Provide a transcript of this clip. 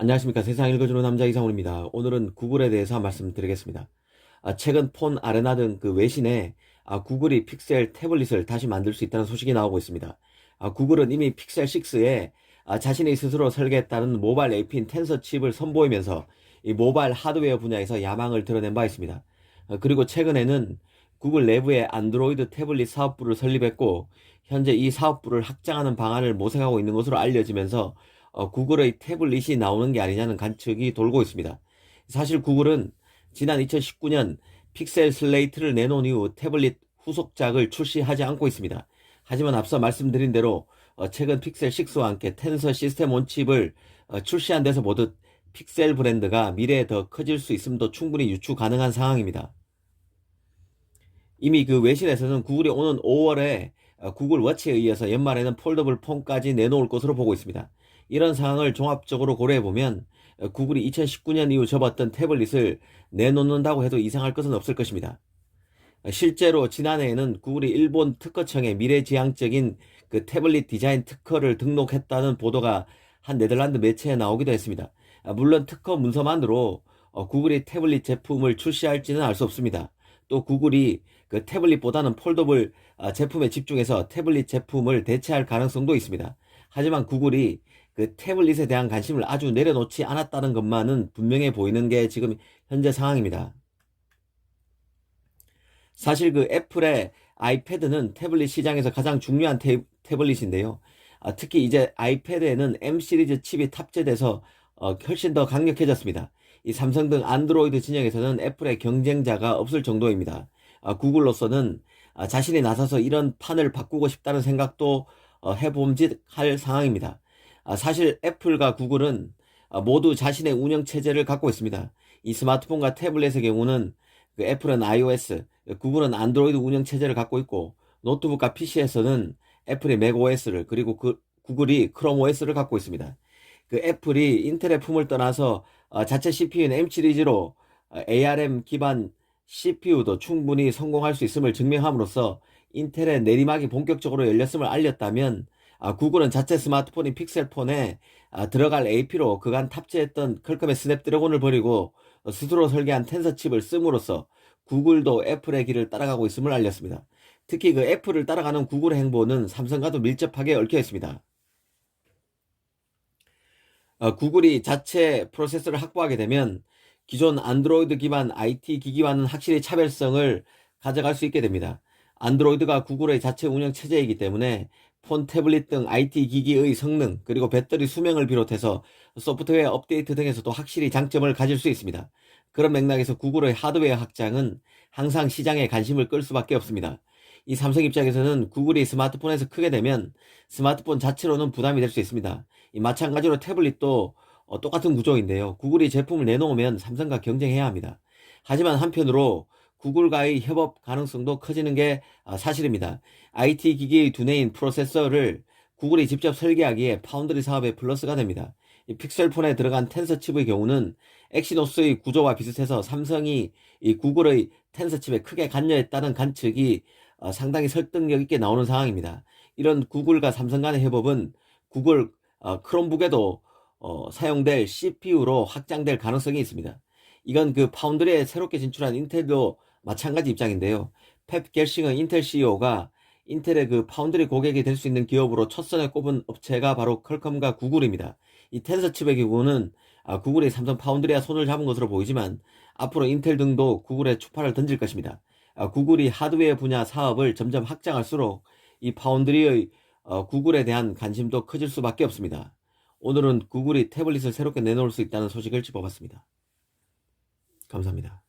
안녕하십니까. 세상 읽어주는 남자 이상훈입니다. 오늘은 구글에 대해서 말씀드리겠습니다. 최근 폰 아레나 등 그 외신에 구글이 픽셀 태블릿을 다시 만들 수 있다는 소식이 나오고 있습니다. 구글은 이미 픽셀 6에 자신이 스스로 설계했다는 모바일 AP인 텐서 칩을 선보이면서 이 모바일 하드웨어 분야에서 야망을 드러낸 바 있습니다. 그리고 최근에는 구글 내부에 안드로이드 태블릿 사업부를 설립했고 현재 이 사업부를 확장하는 방안을 모색하고 있는 것으로 알려지면서 구글의 태블릿이 나오는 게 아니냐는 관측이 돌고 있습니다. 사실 구글은 지난 2019년 픽셀 슬레이트를 내놓은 이후 태블릿 후속작을 출시하지 않고 있습니다. 하지만 앞서 말씀드린 대로 최근 픽셀 6와 함께 텐서 시스템 온 칩을 출시한 데서 보듯 픽셀 브랜드가 미래에 더 커질 수 있음도 충분히 유추 가능한 상황입니다. 이미 그 외신에서는 구글이 오는 5월에 구글 워치에 의해서 연말에는 폴더블 폰까지 내놓을 것으로 보고 있습니다. 이런 상황을 종합적으로 고려해보면 구글이 2019년 이후 접었던 태블릿을 내놓는다고 해도 이상할 것은 없을 것입니다. 실제로 지난해에는 구글이 일본 특허청에 미래지향적인 그 태블릿 디자인 특허를 등록했다는 보도가 한 네덜란드 매체에 나오기도 했습니다. 물론 특허 문서만으로 구글이 태블릿 제품을 출시할지는 알 수 없습니다. 또 구글이 그 태블릿보다는 폴더블 제품에 집중해서 태블릿 제품을 대체할 가능성도 있습니다. 하지만 구글이 그 태블릿에 대한 관심을 아주 내려놓지 않았다는 것만은 분명해 보이는 게 지금 현재 상황입니다. 사실 그 애플의 아이패드는 태블릿 시장에서 가장 중요한 태블릿인데요. 특히 이제 아이패드에는 M 시리즈 칩이 탑재돼서 훨씬 더 강력해졌습니다. 이 삼성 등 안드로이드 진영에서는 애플의 경쟁자가 없을 정도입니다. 구글로서는 자신이 나서서 이런 판을 바꾸고 싶다는 생각도 해봄직할 상황입니다. 사실 애플과 구글은 모두 자신의 운영 체제를 갖고 있습니다. 이 스마트폰과 태블릿의 경우는 그 애플은 iOS, 구글은 안드로이드 운영 체제를 갖고 있고 노트북과 PC에서는 애플이 맥OS를 그리고 구글이 크롬 OS를 갖고 있습니다. 그 애플이 인텔의 품을 떠나서 자체 CPU인 M 시리즈로 ARM 기반 CPU도 충분히 성공할 수 있음을 증명함으로써 인텔의 내리막이 본격적으로 열렸음을 알렸다면 구글은 자체 스마트폰인 픽셀폰에 들어갈 AP로 그간 탑재했던 퀄컴의 스냅드래곤을 버리고 스스로 설계한 텐서 칩을 씀으로써 구글도 애플의 길을 따라가고 있음을 알렸습니다. 특히 그 애플을 따라가는 구글의 행보는 삼성과도 밀접하게 얽혀 있습니다. 구글이 자체 프로세서를 확보하게 되면 기존 안드로이드 기반 IT 기기와는 확실히 차별성을 가져갈 수 있게 됩니다. 안드로이드가 구글의 자체 운영 체제이기 때문에 폰, 태블릿 등 IT 기기의 성능, 그리고 배터리 수명을 비롯해서 소프트웨어 업데이트 등에서도 확실히 장점을 가질 수 있습니다. 그런 맥락에서 구글의 하드웨어 확장은 항상 시장에 관심을 끌 수밖에 없습니다. 이 삼성 입장에서는 구글이 스마트폰에서 크게 되면 스마트폰 자체로는 부담이 될 수 있습니다. 마찬가지로 태블릿도 똑같은 구조인데요. 구글이 제품을 내놓으면 삼성과 경쟁해야 합니다. 하지만 한편으로 구글과의 협업 가능성도 커지는 게 사실입니다. IT 기기의 두뇌인 프로세서를 구글이 직접 설계하기에 파운드리 사업의 플러스가 됩니다. 이 픽셀폰에 들어간 텐서 칩의 경우는 엑시노스의 구조와 비슷해서 삼성이 이 구글의 텐서 칩에 크게 관여했다는 관측이 상당히 설득력 있게 나오는 상황입니다. 이런 구글과 삼성 간의 협업은 구글 크롬북에도 사용될 CPU로 확장될 가능성이 있습니다. 이건 그 파운드리에 새롭게 진출한 인텔도 마찬가지 입장인데요. 펩 겔싱은 인텔 CEO가 인텔의 그 파운드리 고객이 될 수 있는 기업으로 첫선에 꼽은 업체가 바로 퀄컴과 구글입니다. 이 텐서 칩의 경우는 구글이 삼성 파운드리와 손을 잡은 것으로 보이지만 앞으로 인텔 등도 구글에 추파를 던질 것입니다. 구글이 하드웨어 분야 사업을 점점 확장할수록 이 파운드리의 구글에 대한 관심도 커질 수밖에 없습니다. 오늘은 구글이 태블릿을 새롭게 내놓을 수 있다는 소식을 짚어봤습니다. 감사합니다.